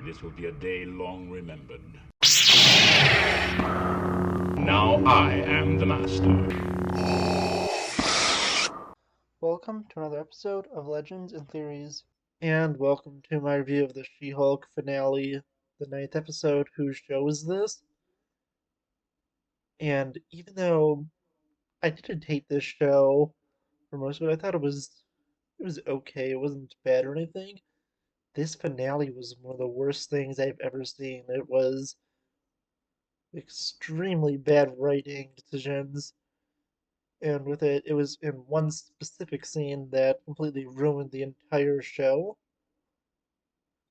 This will be a day long remembered. Now I am the master. Welcome to another episode of Legends and Theories, and welcome to my review of the She-Hulk finale, the ninth episode, Whose Show Is This? And even though I didn't hate this show for most of it, I thought it was okay. It wasn't bad or anything. This finale was one of the worst things I've ever seen. It was extremely bad writing decisions, and with it, it was in one specific scene that completely ruined the entire show.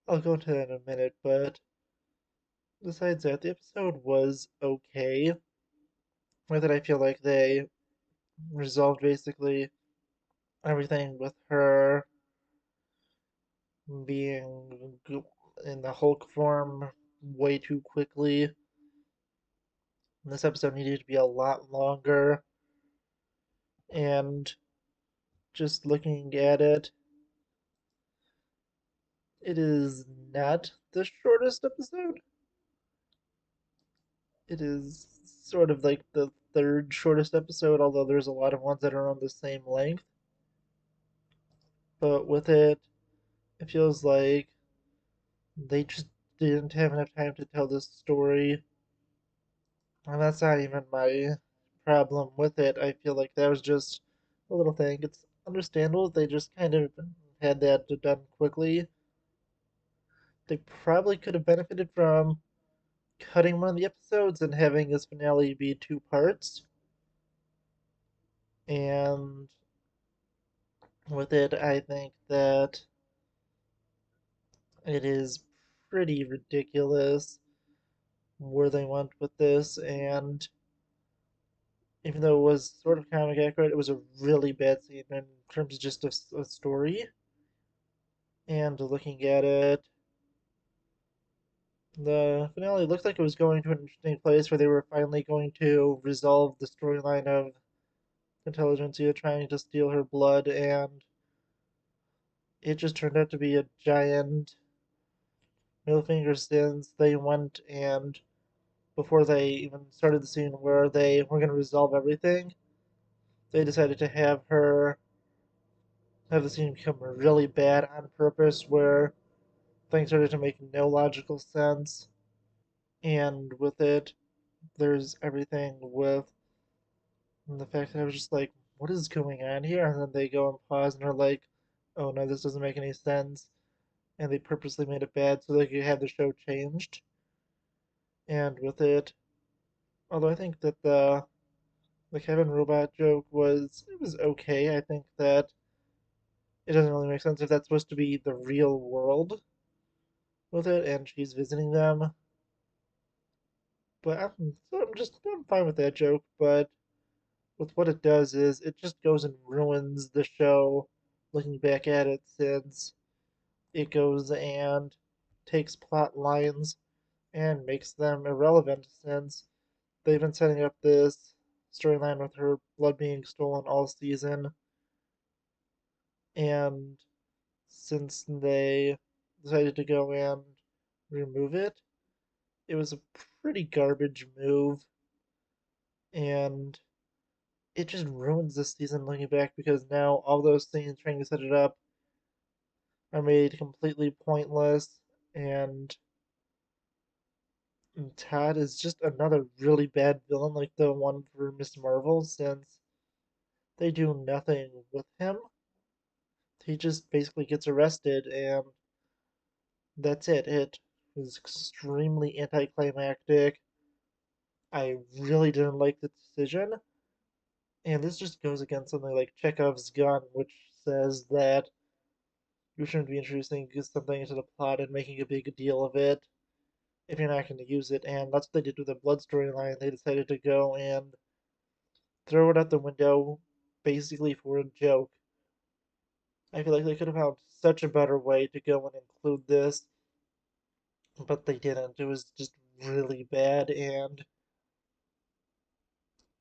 I'll go into that in a minute, but besides that, the episode was okay. With it, I feel like they resolved basically everything with her being in the Hulk form way too quickly. This episode needed to be a lot longer, and just looking at it, it is not the shortest episode. It is sort of like the third shortest episode, although there's a lot of ones that are on the same length. But with it, it feels like they just didn't have enough time to tell this story. And that's not even my problem with it. I feel like that was just a little thing. It's understandable they just kind of had that done quickly. They probably could have benefited from cutting one of the episodes and having this finale be two parts. And with it, I think that it is pretty ridiculous where they went with this, and even though it was sort of comic accurate, it was a really bad scene in terms of just a story. And looking at it, the finale looked like it was going to an interesting place where they were finally going to resolve the storyline of Intelligentsia trying to steal her blood, and it just turned out to be a giant middle finger since they went and before they even started the scene where they were going to resolve everything, they decided to have the scene become really bad on purpose, where things started to make no logical sense. And with it, there's everything with the fact that I was just like, what is going on here? And then they go and pause and are like, oh no, this doesn't make any sense. And they purposely made it bad so they could have the show changed. And with it, although I think that the Kevin Robot joke was okay. I think that it doesn't really make sense if that's supposed to be the real world with it, and she's visiting them. But I'm fine with that joke. But with what it does is it just goes and ruins the show. Looking back at it, since it goes and takes plot lines and makes them irrelevant, since they've been setting up this storyline with her blood being stolen all season, and since they decided to go and remove it, it was a pretty garbage move, and it just ruins this season looking back because now all those things trying to set it up are made completely pointless, and Todd is just another really bad villain like the one for Miss Marvel, since they do nothing with him. He just basically gets arrested and that's it. It was extremely anticlimactic. I really didn't like the decision. And this just goes against something like Chekhov's gun, which says that you shouldn't be introducing something into the plot and making a big deal of it if you're not going to use it. And that's what they did with the blood storyline. They decided to go and throw it out the window basically for a joke. I feel like they could have found such a better way to go and include this, but they didn't. It was just really bad, and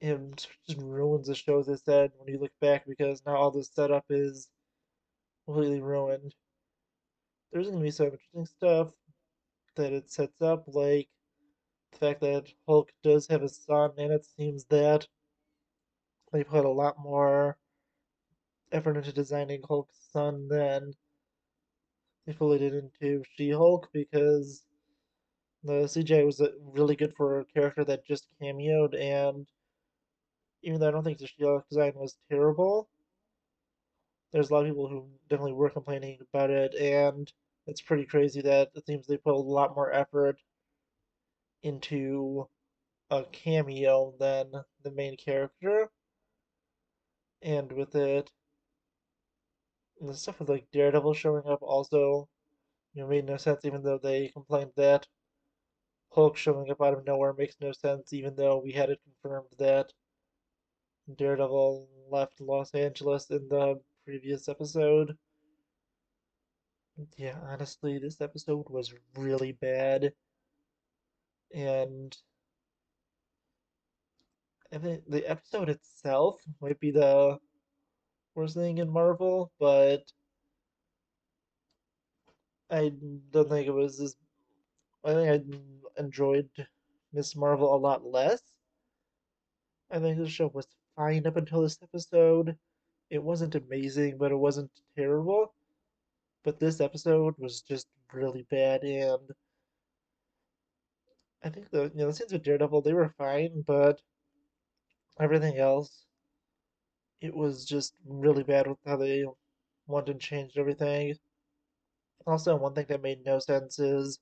it just ruins the show, as I said, when you look back, because now all this setup is completely ruined. There's going to be some interesting stuff that it sets up, like the fact that Hulk does have a son, and it seems that they put a lot more effort into designing Hulk's son than they fully did into She-Hulk because the CGI was really good for a character that just cameoed, and even though I don't think the She-Hulk design was terrible, there's a lot of people who definitely were complaining about it, and it's pretty crazy that it seems they put a lot more effort into a cameo than the main character. And with it, the stuff with like Daredevil showing up also, made no sense. Even though they complained that Hulk showing up out of nowhere makes no sense, even though we had it confirmed that Daredevil left Los Angeles in the previous episode. Yeah, honestly, this episode was really bad, and I think the episode itself might be the worst thing in Marvel, but I don't think it was as. I think I enjoyed Miss Marvel a lot less. I think the show was fine up until this episode. It wasn't amazing, but it wasn't terrible. But this episode was just really bad, and I think the scenes with Daredevil they were fine, but everything else it was just really bad with how they wanted and changed everything. Also, one thing that made no sense is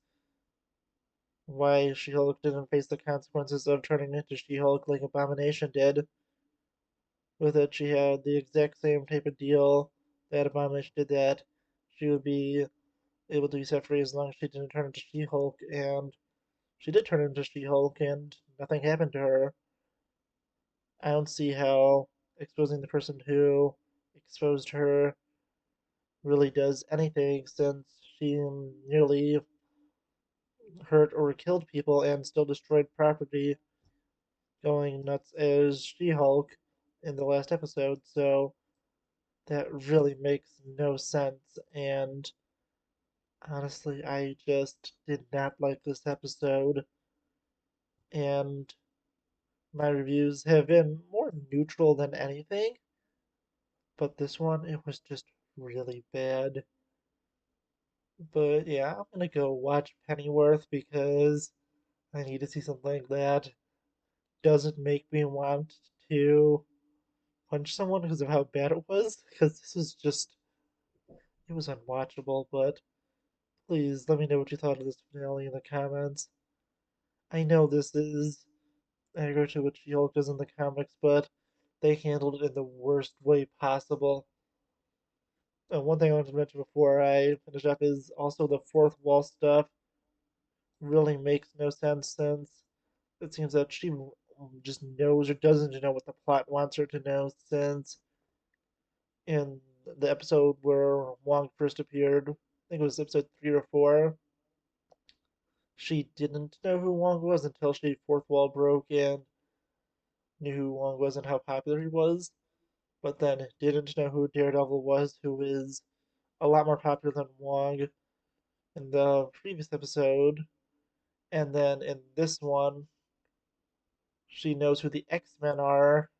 why She-Hulk didn't face the consequences of turning into She-Hulk like Abomination did. With it, she had the exact same type of deal that Abomination did that she would be able to be set free as long as she didn't turn into She-Hulk, and she did turn into She-Hulk, and nothing happened to her. I don't see how exposing the person who exposed her really does anything since she nearly hurt or killed people and still destroyed property, going nuts as She Hulk in the last episode. So that really makes no sense. And honestly, I just did not like this episode. And my reviews have been more neutral than anything. But this one, it was just really bad. But yeah, I'm gonna go watch Pennyworth because I need to see something that doesn't make me want to punch someone because of how bad it was. Because this was just, it was unwatchable. But please let me know what you thought of this finale in the comments. I know this is aggro to what She-Hulk does in the comics, but they handled it in the worst way possible. And one thing I wanted to mention before I finish up is also the fourth wall stuff really makes no sense since it seems that she just knows or doesn't know what the plot wants her to know since in the episode where Wong first appeared, I think it was episode 3 or 4, she didn't know who Wong was until she fourth wall broke and knew who Wong was and how popular he was, but then didn't know who Daredevil was, who is a lot more popular than Wong in the previous episode. And then in this one, she knows who the X-Men are,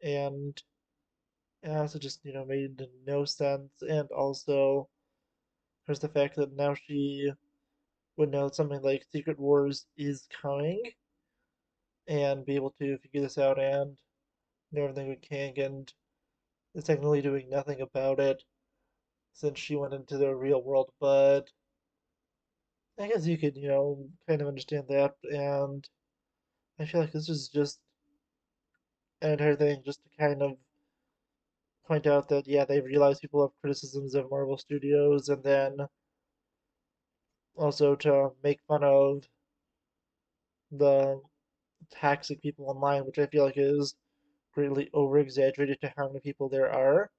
and it also just, made no sense. And also, there's the fact that now she would know something like Secret Wars is coming and be able to figure this out and know everything with Kang and is technically doing nothing about it since she went into the real world. But I guess you could, kind of understand that. And I feel like this is just an entire thing just to kind of point out that, yeah, they realize people have criticisms of Marvel Studios and then also to make fun of the toxic people online, which I feel like is greatly over exaggerated to how many people there are.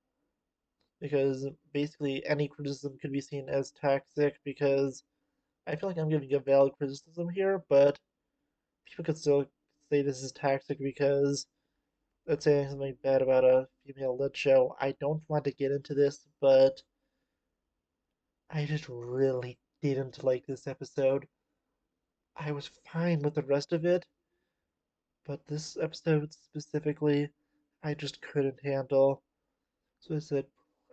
Because basically any criticism could be seen as toxic because I feel like I'm giving a valid criticism here, but people could still say this is toxic because let's say something bad about a female led show. I don't want to get into this, but I just really didn't like this episode. I was fine with the rest of it, but this episode specifically, I just couldn't handle. So I said,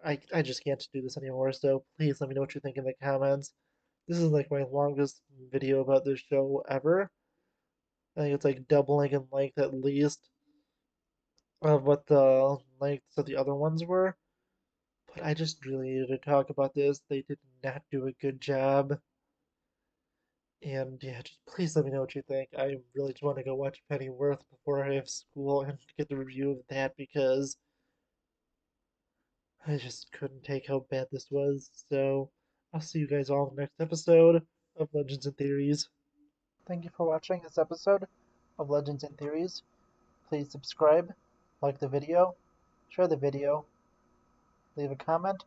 I just can't do this anymore. So please let me know what you think in the comments. This is like my longest video about this show ever. I think it's like doubling in length at least of what the lengths of the other ones were. But I just really needed to talk about this. They did not do a good job. And yeah, just please let me know what you think. I really just want to go watch Pennyworth before I have school and get the review of that because I just couldn't take how bad this was. So I'll see you guys all in the next episode of Legends and Theories. Thank you for watching this episode of Legends and Theories. Please subscribe, like the video, share the video, leave a comment,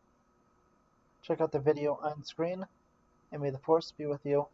check out the video on screen, and may the Force be with you.